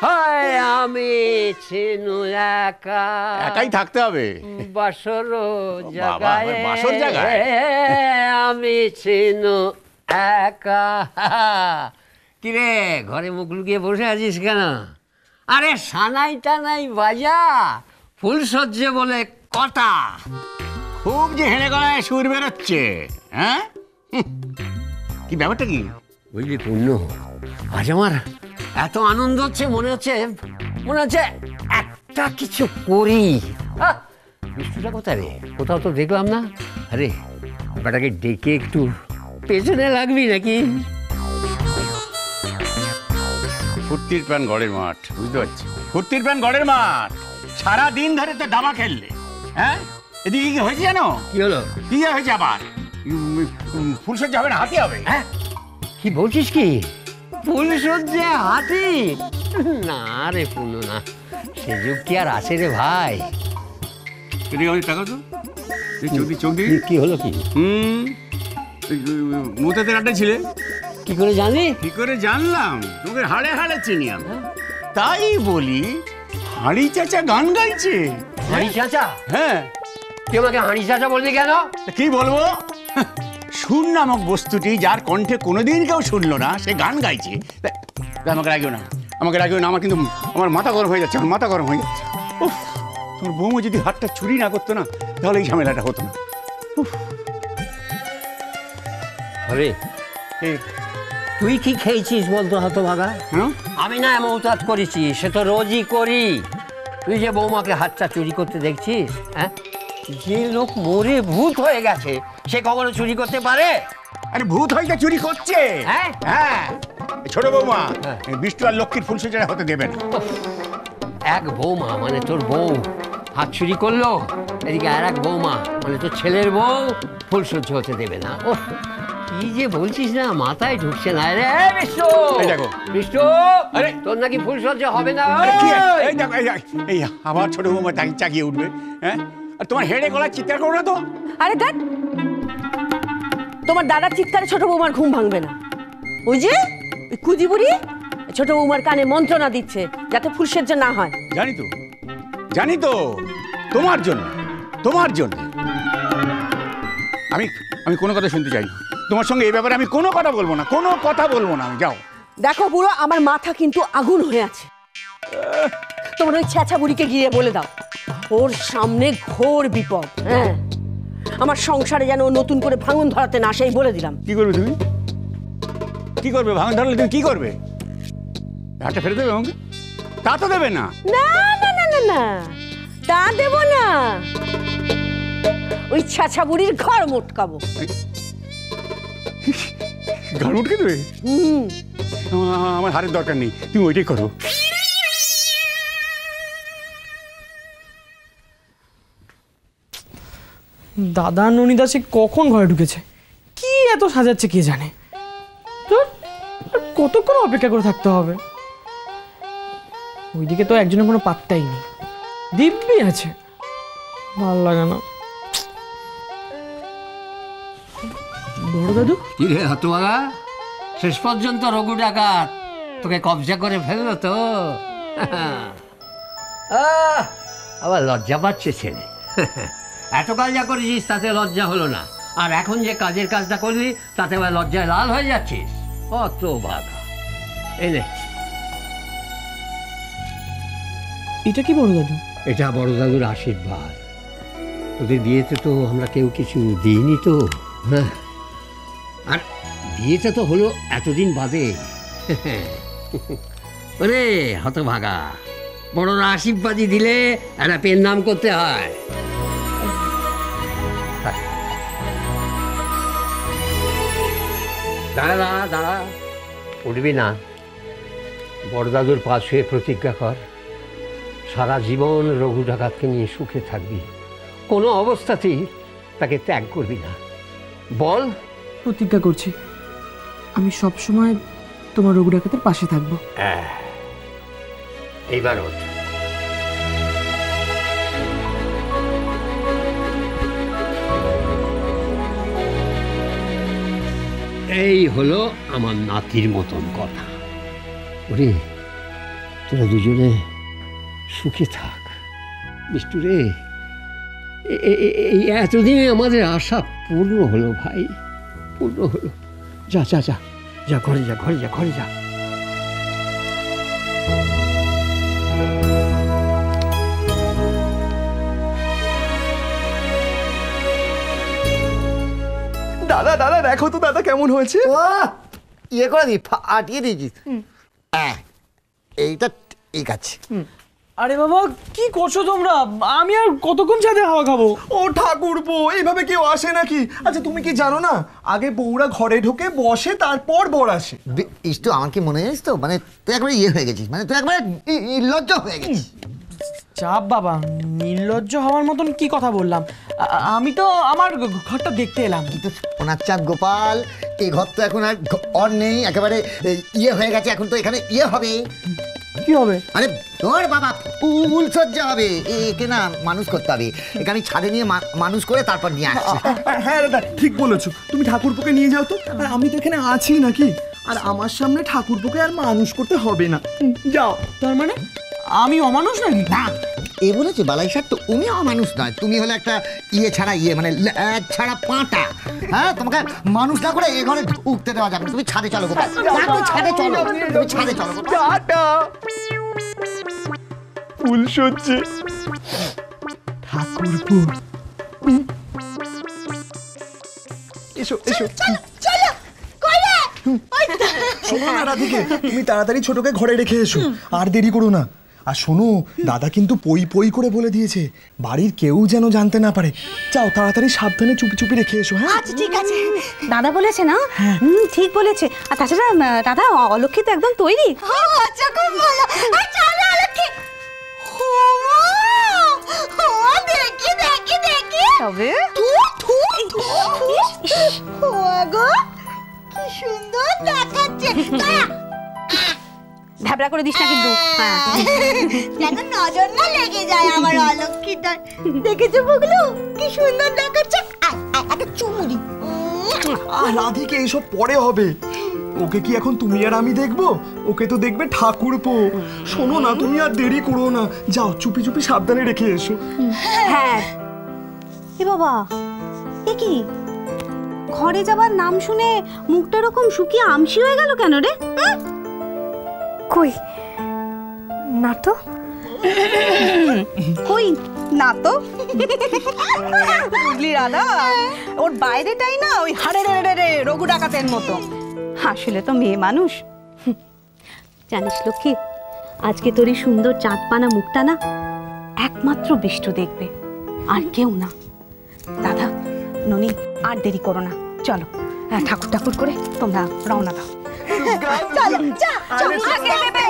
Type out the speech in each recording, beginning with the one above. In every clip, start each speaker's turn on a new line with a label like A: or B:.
A: হয় আমি চিনু একা,
B: একাই থাকতে হবে
A: বাসর
B: বাবা,
A: জায়গায়
B: বাসর জায়গায়?
A: আমি চিনু একা। কিরে ঘরে মুখ লুকিয়ে বসে আছিস কেন? আরে সানাই টানাই বাজা, ফুলসজ্জে বলে কথা।
B: খুব যে হেঁড়ে গলায় সুর বেরোচ্ছে। হ্যাঁ, কি ব্যাপারটা কি?
A: বুঝলি পূর্ণ, আজ আমার এত আনন্দ হচ্ছে, মনে হচ্ছে একটা কিছু করি। বিষ্ণুটা কোথায় রে? কোথাও তো দেখলাম না। আরে ব্যাটাকে ডেকে একটু পেছনে লাগবি নাকি?
B: ফুর্তির প্যান গড়ের মাঠ, বুঝতে পারছি, ফুর্তির প্যান গড়ের মাঠ। সারা দিন ধরে তো দাবা খেললে। হ্যাঁ, এদিকে কি হয়েছে জানো?
A: কি হলো?
B: কি হয়েছে আবার? ফুলসজ্জা হবে না, হাতি হবে?
A: হ্যাঁ, কি বলছিস কি? ফুলসজ্জে হাতি? না রে পূর্ণ, না, সে যুগ কি আর আছে রে ভাই?
B: এদিকে আমি টাকা তো চোখ দিয়ে
A: কি হলো কি?
B: মোতাতে আড্ডা ছিলে?
A: কি করে জানি?
B: কি করে জানলাম? তোমাকে হাড়ে হাড়ে চিনি আমি। তাই বলি, হাড়ি চাচা গান গাইছে।
A: হাঁড়ি চাচা?
B: হ্যাঁ।
A: তুই আমাকে হাঁড়ি চাচা বলবি কেন?
B: কি বলবো? সুর নামক বস্তুটি যার কণ্ঠে কোনোদিন কেউ শুনলো না, সে গান গাইছে। আমাকে রাখিও না, আমাকে রাখিও না, আমার কিন্তু আমার মাথা গরম হয়ে যাচ্ছে, আমার মাথা গরম হয়ে যাচ্ছে। উফ, তোমার বৌমা যদি হাতটা চুরি না করতো না, তাহলে এই ঝামেলাটা হতো না।
A: আরে তুই কি খেয়েছিস বলতো হতভাগা? আমি না এমন উতাত করেছি, সে তো রোজই করি। তুই যে বৌমাকে হাতটা চুরি করতে দেখছিস, হ্যাঁ, যে লোক মরে ভূত হয়ে গেছে সে কখনো চুরি করতে পারে?
B: আরে ভূত হয়তো চুরি করছে।
A: হ্যাঁ
B: হ্যাঁ, ছোট বৌমা বিষ্ণু আর লক্ষ্মীর ফুলসজ্জা হতে দেবে না।
A: এক বৌমা মানে তোর বউ হাত চুরি করলো, এদিকে আর এক বৌমা মানে তোর ছেলের বউ ফুলসজ্জা হতে দেবে না। ও কি যে বলছিস না, মাথায় ঢুকছে না রে বিষ্ণু। বিষ্ণু, আরে তোর নাকি ফুলসজ্জা হবে না?
B: এই আবার ছোট বৌমা চাকিয়ে উঠবে। হ্যাঁ, আর তোমার হেডে গলায় চিৎকার করো না তো।
C: আরে দেখ, তোমার দাদার চিৎকারে ছোট বৌমার ঘুম ভাঙবে না। ওই যে কুজি বুড়ি ছোট বৌমার কানে মন্ত্রণা দিচ্ছে যাতে ফুলসজ্জা না হয়।
B: জানি তো, তোমার জন্য, তোমার জন্য। আমি কোনো কথা শুনতে চাই না তোমার সঙ্গে। এই ব্যাপারে আমি কোনো কথা বলবো না, কোনো কথা বলবো না। আমি যাও।
C: দেখো বুড়ো, আমার মাথা কিন্তু আগুন হয়ে আছে। তোমার ওই ছেঁচা বুড়িকে গিয়ে বলে দাও, ওর সামনে ঘোর বিপদ। হ্যাঁ, আমার সংসারে যেন নতুন করে ভাঙন ধরাতে না, সেই বলে দিলাম।
B: কি করবে তুমি? কি করবে? ভাঙন ধরলে তুমি কি করবে? হাতটা ফেলে দেবে আমাকে? তা তো দেবে না।
C: না না না না না, তা দেব না। ওই ছেঁচা বুড়ির ঘর মোটকাবো।
B: ঘর উঠকে দেবে? আমার হারের দরকার নেই, তুমি ওইটাই করো।
D: দাদা ননিদা সে কখন ঘরে ঢুকেছে, কি এত সাজাচ্ছে কে জানে। তোর কতক্ষণ অপেক্ষা করে থাকতে হবে? ওইদিকে তো একজনের কোনো পাত্তাই নেই, দিব্যি আছে, ভাল লাগে না। বড় দাদু?
A: কি রে হতভাগা, শেষ পর্যন্ত রঘু ডাকাত তোকে কবজা করে ফেললো তো? আবার লজ্জা পাচ্ছে ছেলে। এতকাল যা করেছিস তাতে লজ্জা হলো না, আর এখন যে কাজের কাজটা করলি তাতে আবার লজ্জায় লাল হয়ে যাচ্ছিস। হতভাগা, এই নে।
D: এটা কি বড় দাদু?
A: এটা বড় দাদুর আশীর্বাদ। তোদের বিয়েতে তো আমরা কেউ কিছু দিইনি তো, হ্যাঁ, আর বিয়েটা তো হলো এতদিন বাদে। ওরে হতভাগা, বড়রা আশীর্বাদই দিলে একটা পেন নাম করতে হয়। দাঁড়া দাঁড়া দাঁড়া, উঠবি না। বড় দাদুর পা ছুঁয়ে প্রতিজ্ঞা কর, সারা জীবন রঘু ডাকাতকে নিয়ে সুখে থাকবি, কোনো অবস্থাতেই তাকে ত্যাগ করবি না। বল।
D: প্রতিজ্ঞা করছি, আমি সব সময় তোমার রঘু ডাকাতের পাশে থাকবো।
A: এইবার ওঠ। এই হলো আমার নাতির মতন কথা। ওরে তোরা দুজনে সুখে থাক। বিষ্টু রে, এই এতদিনে আমাদের আশা পূর্ণ হলো ভাই, পূর্ণ হলো। যা যা যা যা, ঘরে যা, ঘরে যা, ঘরে যা।
E: দাদা দাদা দেখো তো দাদা কেমন হয়েছে।
F: ইয়ে করে দি, আটিয়ে দিয়েছিস। হ্যাঁ, এইটা ঠিক আছে।
D: আরে বাবা কি করছো তোমরা? আমি আর কতক্ষণ ছাদে হাওয়া খাবো?
E: ও ঠাকুরপো, এইভাবে কেউ আসে নাকি? আচ্ছা তুমি কি জানো না, আগে বউরা ঘরে ঢোকে বসে, তারপর বর আসে।
F: ইষ্টু, আমার কি মনে জানিস তো, মানে তুই একবারে ইয়ে হয়ে গেছিস, মানে তুই একবারে লজ্জা হয়ে গেছিস।
D: চাপ বাবা, নির্লজ্জ হওয়ার মতন কি কথা বললাম? আমি তো আমার ঘরটা দেখতে এলাম।
F: কিন্তু ওনার চাঁদ গোপাল, এই ঘর তো এখন আর ঘর নেই, একেবারে ইয়ে হয়ে গেছে। এখন তো এখানে ইয়ে হবে।
D: কি হবে?
F: মানে তোর বাবা ফুল সজ্জা হবে, একে না মানুষ করতে হবে। একে আমি ছাদে নিয়ে মানুষ করে তারপর নিয়ে আসছি।
E: হ্যাঁ দাদা ঠিক বলেছো, তুমি ঠাকুরপোকে নিয়ে যাও তো। আর আমি তো এখানে আছি নাকি, আর আমার সামনে ঠাকুরপোকে আর মানুষ করতে হবে না। যাও।
D: তার মানে আমি অমানুষ নাকি?
F: না, এ বলেছে বালাই সাহেব, তো তুমি অমানুষ নয়, তুমি হলে একটা ইয়ে ছাড়া ইয়ে, মানে ছাড়া পাঁটা। হ্যাঁ, তোমাকে মানুষ না করে এ ঘরে উঠতে দেওয়া যাবে না। তুমি ছাদে চলো গোপাল, তুমি ছাদে চলো, তুমি ছাদে চলো।
E: টাটা। ফুল সজ্জে ঠাকুরপো, এসো এসো। শোনো না রাধিকে, তুমি তাড়াতাড়ি ছোটকে ঘরে রেখে এসো, আর দেরি করো না। আর শোনো, দাদা কিন্তু পই পই করে বলে দিয়েছে বাড়ির কেউ যেন জানতে না পারে। যাও তাড়াতাড়ি সাবধানে চুপি চুপি রেখে এসো। হ্যাঁ
C: আচ্ছা ঠিক আছে, দাদা বলেছে না? ঠিক বলেছে। আর তাছাড়া দাদা অলক্ষিত একদম তৈরি। আচ্ছা খুব ভালো। চলো অলক্ষী। দেখি দেখি দেখি তবে কি সুন্দর দেখাচ্ছে। ঢাবড়া করে দিস না কিন্তু, যেন নজর না লেগে যায় আমার অলক্ষীটার। দেখেছো বুগলু কি সুন্দর দেখাচ্ছে? একটা চুমুরি।
E: আর রাধিকে এইসব পরে হবে, ওকে কি এখন তুমি আর আমি দেখবো? ওকে তো দেখবে ঠাকুরপো। শোনো না, তুমি আর দেরি করো না, যাও চুপি চুপি সাবধানে রেখে এসো।
C: হ্যাঁ। এ বাবা, এ কি ঘরে যাবার নাম শুনে মুখটা এরকম শুকিয়ে আমসি হয়ে গেল কেন রে? কই না তো, কই না তো। বুঝলি রাধা, ওর বাইরেটাই না ওই হাড়ে রে রঘু ডাকাতের মতো, আসলে তো মেয়ে মানুষ। জানিস লক্ষ্মী, আজকে তোর এই সুন্দর চাঁদপানা মুখটা না একমাত্র বিষ্টু দেখবে, আর কেউ না। দাদা ননি, আর দেরি করো না, চলো ঠাকুর ঠাকুর করে তোমরা রওনা দাও। চলো যা, আগে নেবে।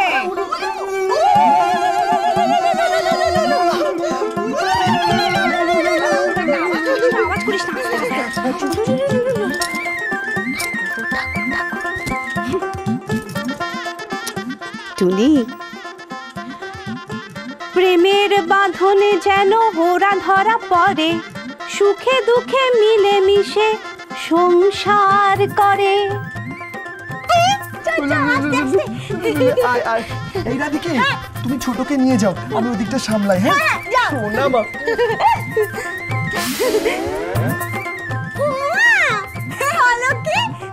C: আওয়াজ করিস না। টুনি, প্রেমের বাঁধনে যেন ওরা ধরা পড়ে, সুখে দুঃখে মিলে মিশে সংসার করে।
E: এই রাধিকে, তুমি ছোটকে নিয়ে যাও, আমি ওদিকটা সামলাই। হ্যাঁ শোনা মা।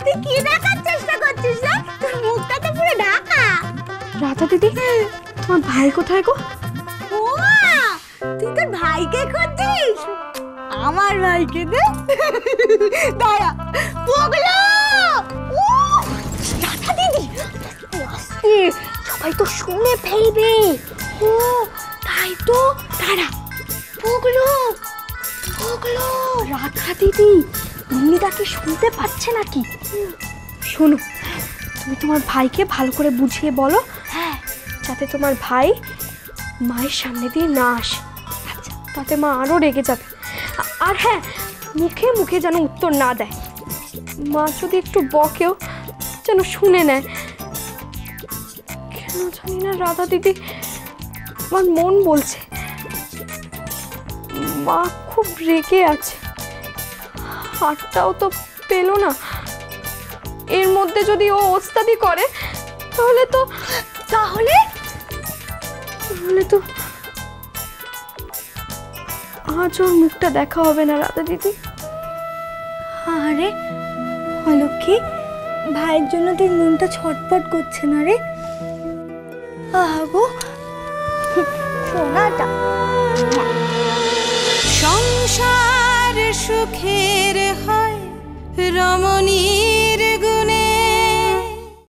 C: তুই কি দেখার চেষ্টা করছিস না? তোর মুখটা তো পুরো ঢাকা। রাধা দিদি, তোমার ভাই কোথায় গো? তুই তোর ভাইকে খুঁজছিস? আমার ভাইকে দে। দাঁড়া পগলা। রাধা দিদি, সবাই তো শুনে ফেলবে। ও তাই তো, দাঁড়া। পগলো পগলো, রাধা দিদি উনিটা কি শুনতে পাচ্ছে নাকি? শোনো, তুমি তোমার ভাইকে ভালো করে বুঝিয়ে বলো, হ্যাঁ, যাতে তোমার ভাই মায়ের সামনে দিয়ে না আসে। আচ্ছা, তাতে মা আরও রেগে যাবে। আর হ্যাঁ, মুখে মুখে যেন উত্তর না দেয়। মা যদি একটু বকেও যেন শুনে নেয়। কেন জানি না রাধা দিদি, আমার মন বলছে মা খুব রেগে আছে। হাতটাও তো পেলো না। এর মধ্যে যদি ও ওস্তাদি করে তাহলে
G: তাহলে তো আজ ওর মুখটা দেখা হবে না রাধা দিদি।
H: আরে অলক্ষী, ভাইয়ের জন্য তোর মনটা ছটফট করছে না রে? আহো সোনাটা।
I: সংসার সুখের হয় রমণী